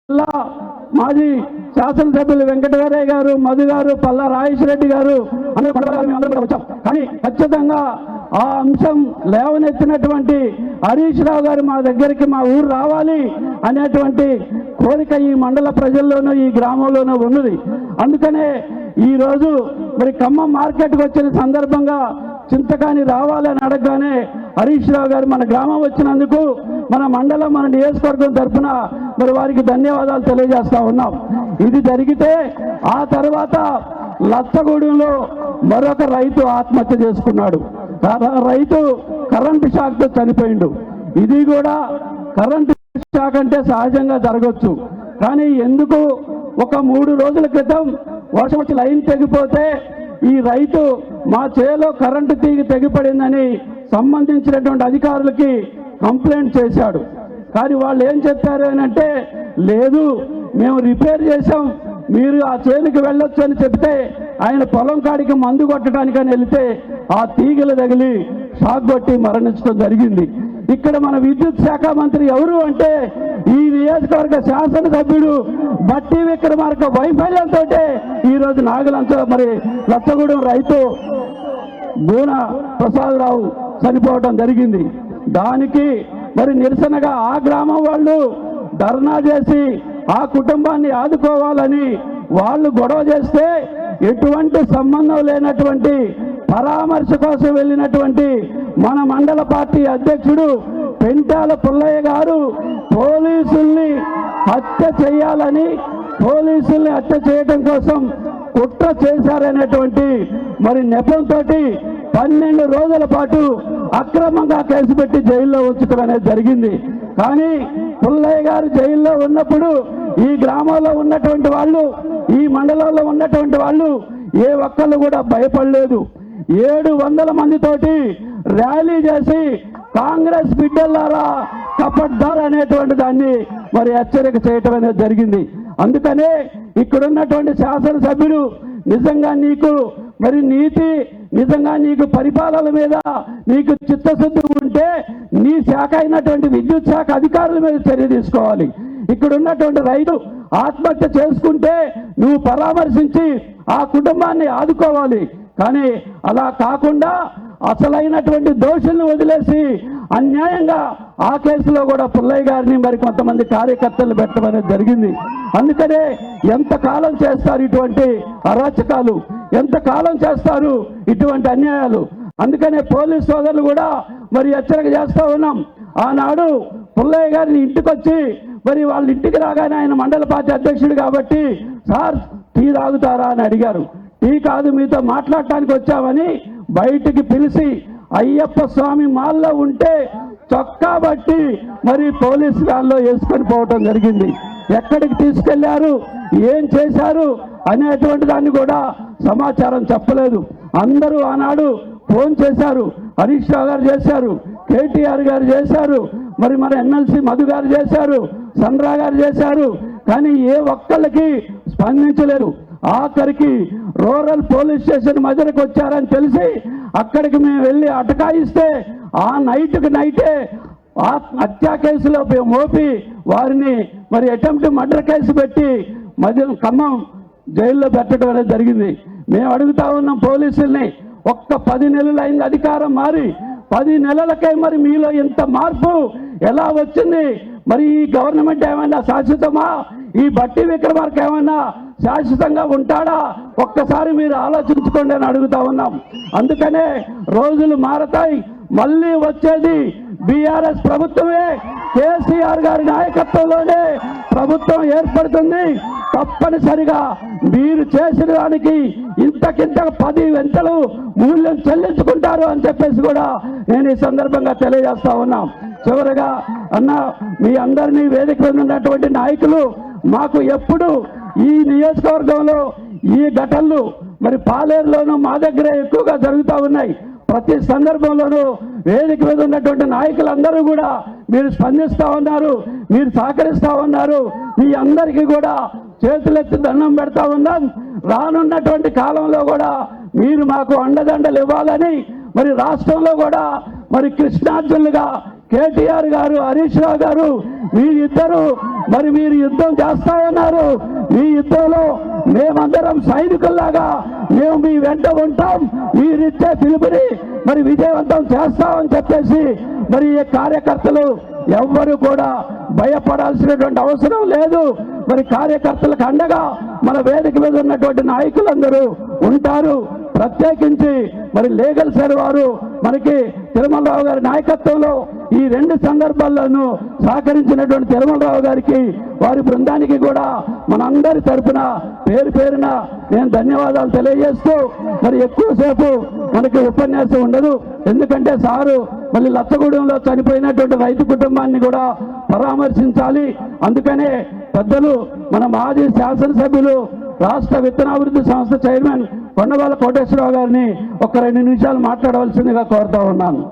మాజీ శాసనసభ్యులు వెంకటవరయ్య గారు, మధు గారు, పల్లా రాజేశ్వర రెడ్డి గారు అందరూ కూడా వచ్చాం. కానీ ఖచ్చితంగా ఆ అంశం లేవనెత్తినటువంటి హరీష్ రావు గారు మా దగ్గరికి మా ఊరు రావాలి అనేటువంటి కోరిక ఈ మండల ప్రజల్లోనూ ఈ గ్రామంలోనూ ఉన్నది. అందుకనే ఈరోజు మరి ఖమ్మం మార్కెట్కి వచ్చిన సందర్భంగా చింతకాని రావాలని అడగగానే హరీష్ రావు గారు మన గ్రామం వచ్చినందుకు మన మండలం మన నియోజకవర్గం తరఫున మరి వారికి ధన్యవాదాలు తెలియజేస్తా ఉన్నాం. ఇది జరిగితే ఆ తర్వాత లచ్చగూడెంలో మరొక రైతు ఆత్మహత్య చేసుకున్నాడు. రైతు కరెంటు షాక్తో చనిపోయిండు. ఇది కూడా కరెంటు షాక్ అంటే సహజంగా జరగవచ్చు, కానీ ఎందుకు ఒక 3 రోజుల క్రితం వర్షం వచ్చి లైన్ తెగిపోతే ఈ రైతు మా చేలో కరెంటు తీగి తెగిపడిందని సంబంధించినటువంటి అధికారులకి కంప్లైంట్ చేశాడు. కానీ వాళ్ళు ఏం చెప్పారు అంటే, లేదు మేము రిపేర్ చేసాం, మీరు ఆ చేనుకి వెళ్ళొచ్చు అని చెప్తే ఆయన పొలం కాడికి మందు కొట్టడానికని వెళితే ఆ తీగలు తగిలి షాక్ కొట్టి మరణించడం జరిగింది. ఇక్కడ మన విద్యుత్ శాఖ మంత్రి ఎవరు అంటే ఈ నియోజకవర్గ శాసనసభ్యుడు బట్టి విక్రమార్క వైఫల్యంతో ఈరోజు నాగలంచ మరి లచ్చగూడెం రైతు బూన ప్రసాదరావు చనిపోవడం జరిగింది. దానికి మరి నిరసనగా ఆ గ్రామం వాళ్ళు ధర్నా చేసి ఆ కుటుంబాన్ని ఆదుకోవాలని వాళ్ళు గొడవ చేస్తే ఎటువంటి సంబంధం లేనటువంటి పరామర్శ కోసం వెళ్ళినటువంటి మన మండల పార్టీ అధ్యక్షుడు పెంటాల పుల్లయ్య గారు పోలీసుల్ని హత్య చేయాలని, పోలీసుల్ని హత్య చేయడం కోసం కుట్ర చేశారనేటువంటి మరి నెపంతో 12 రోజుల పాటు అక్రమంగా కేసు పెట్టి జైల్లో ఉంచడం అనేది జరిగింది. కానీ పుల్లయ్య గారు జైల్లో ఉన్నప్పుడు ఈ గ్రామంలో ఉన్నటువంటి వాళ్ళు, ఈ మండలంలో ఉన్నటువంటి వాళ్ళు ఏ ఒక్కళ్ళు కూడా భయపడలేదు. 700 మందితోటి ర్యాలీ చేసి కాంగ్రెస్ బిడ్డలారా కపడ్డారు అనేటువంటి దాన్ని మరి హెచ్చరిక చేయటం అనేది జరిగింది. అందుకనే ఇక్కడున్నటువంటి శాసనసభ్యుడు నిజంగా నీకు మరి నీతి, నిజంగా నీకు పరిపాలన మీద నీకు చిత్తశుద్ధి ఉంటే నీ శాఖ అయినటువంటి విద్యుత్ శాఖ అధికారుల మీద చర్య తీసుకోవాలి. ఇక్కడ ఉన్నటువంటి రైతు ఆత్మహత్య చేసుకుంటే నువ్వు పరామర్శించి ఆ కుటుంబాన్ని ఆదుకోవాలి. కానీ అలా కాకుండా అసలైనటువంటి దోషులను వదిలేసి అన్యాయంగా ఆ కేసులో కూడా పుల్లయ్య గారిని మరి కొంతమంది కార్యకర్తలు పెట్టడం అనేది జరిగింది. అందుకనే ఎంతకాలం చేస్తారు ఇటువంటి అరాచకాలు, ఎంతకాలం చేస్తారు ఇటువంటి అన్యాయాలు? అందుకనే పోలీస్ సోదరులు కూడా మరి హెచ్చరిక చేస్తూ ఉన్నాం. ఆనాడు పుల్లయ్య గారిని ఇంటికి వచ్చి మరి వాళ్ళ ఇంటికి రాగానే ఆయన మండల పార్టీ అధ్యక్షుడు కాబట్టి సార్ టీ తాగుతారా అని అడిగారు. టీ కాదు మీతో మాట్లాడటానికి వచ్చామని బయటికి పిలిచి అయ్యప్ప స్వామి మాల్లో ఉంటే చొక్కా బట్టి మరి పోలీస్ వ్యాన్లో వేసుకొని పోవటం జరిగింది. ఎక్కడికి తీసుకెళ్లారు, ఏం చేశారు అనేటువంటి దాన్ని కూడా సమాచారం చెప్పలేదు. అందరూ ఆనాడు ఫోన్ చేశారు, హరీష్ రావు గారు చేశారు, కేటీఆర్ గారు చేశారు, మరి మన ఎమ్మెల్సీ మధు గారు చేశారు, సండ్రా గారు చేశారు, కానీ ఏ ఒక్కళ్ళకి స్పందించలేరు. ఆఖరికి రూరల్ పోలీస్ స్టేషన్ మధ్యకి వచ్చారని తెలిసి అక్కడికి మేము వెళ్ళి అటకాయిస్తే ఆ నైటే హత్యా కేసులో మోపి వారిని మరి అటెంప్ట్ మర్డర్ కేసు పెట్టి ఖమ్మం జైల్లో పెట్టడం అనేది జరిగింది. మేము అడుగుతా ఉన్నాం పోలీసుల్ని, ఒక్క 10 నెలలు అయింది అధికారం మారి, 10 నెలలకే మరి మీలో ఇంత మార్పు ఎలా వచ్చింది? మరి ఈ గవర్నమెంట్ ఏమైనా శాశ్వతమా? ఈ బట్టి విక్రమార్క ఏమైనా శాశ్వతంగా ఉంటాడా? ఒక్కసారి మీరు ఆలోచించుకోండి అని అడుగుతా ఉన్నాం. అందుకనే రోజులు మారతాయి, మళ్ళీ వచ్చేది బీఆర్ఎస్ ప్రభుత్వమే, కేసీఆర్ గారి నాయకత్వంలోనే ప్రభుత్వం ఏర్పడుతుంది. తప్పనిసరిగా మీరు చేసిన దానికి ఇంతకింత 10 వెంటలు మూల్యం చెల్లించుకుంటారు అని చెప్పేసి కూడా నేను ఈ సందర్భంగా తెలియజేస్తా ఉన్నాం. చివరిగా అన్న, మీ అందరినీ వేదిక మీద ఉన్నటువంటి నాయకులు మాకు ఎప్పుడు ఈ నియోజకవర్గంలో ఈ ఘటనలు మరి పాలేరులోనూ మా దగ్గరే ఎక్కువగా జరుగుతూ ఉన్నాయి. ప్రతి సందర్భంలోనూ వేదిక మీద ఉన్నటువంటి నాయకులందరూ కూడా మీరు స్పందిస్తూ ఉన్నారు, మీరు సహకరిస్తూ ఉన్నారు. మీ అందరికీ కూడా చేతులెత్తి దండం పెడతా ఉన్నాం. రానున్నటువంటి కాలంలో కూడా మీరు మాకు అండదండలు ఇవ్వాలని, మరి రాష్ట్రంలో కూడా మరి కృష్ణార్జునులుగా కేటీఆర్ గారు, హరీష్ రావు గారు, మీరిద్దరు మరి మీరు యుద్ధం చేస్తా ఉన్నారు. ఈ యుద్ధంలో మేమందరం సైనికుల్లాగా మేము మీ వెంట ఉంటాం, మీరిచ్చే పిలుపుని మరి విజయవంతం చేస్తామని చెప్పేసి మరి ఈ కార్యకర్తలు ఎవ్వరు కూడా భయపడాల్సినటువంటి అవసరం లేదు. మరి కార్యకర్తలకు అండగా మన వేదిక మీద ఉన్నటువంటి నాయకులందరూ ఉంటారు. ప్రత్యేకించి మరి లీగల్ సెల్ వారు మనకి తిరుమలరావు గారి నాయకత్వంలో ఈ 2 సందర్భాల్లోనూ సహకరించినటువంటి తిరుమలరావు గారికి, వారి బృందానికి కూడా మనందరి తరఫున పేరు పేరున నేను ధన్యవాదాలు తెలియజేస్తూ, మరి ఎక్కువసేపు మనకి ఉపన్యాసం ఉండదు. ఎందుకంటే సారు మళ్ళీ లచ్చగూడెంలో చనిపోయినటువంటి రైతు కుటుంబాన్ని కూడా పరామర్శించాలి. అందుకనే పెద్దలు మన మాజీ శాసనసభ్యులు రాష్ట్ర విత్తనాభివృద్ధి సంస్థ చైర్మన్ కొండగోల కోటేశ్వరరావు గారిని ఒక 2 నిమిషాలు మాట్లాడవలసిందిగా కోరుతా ఉన్నాను.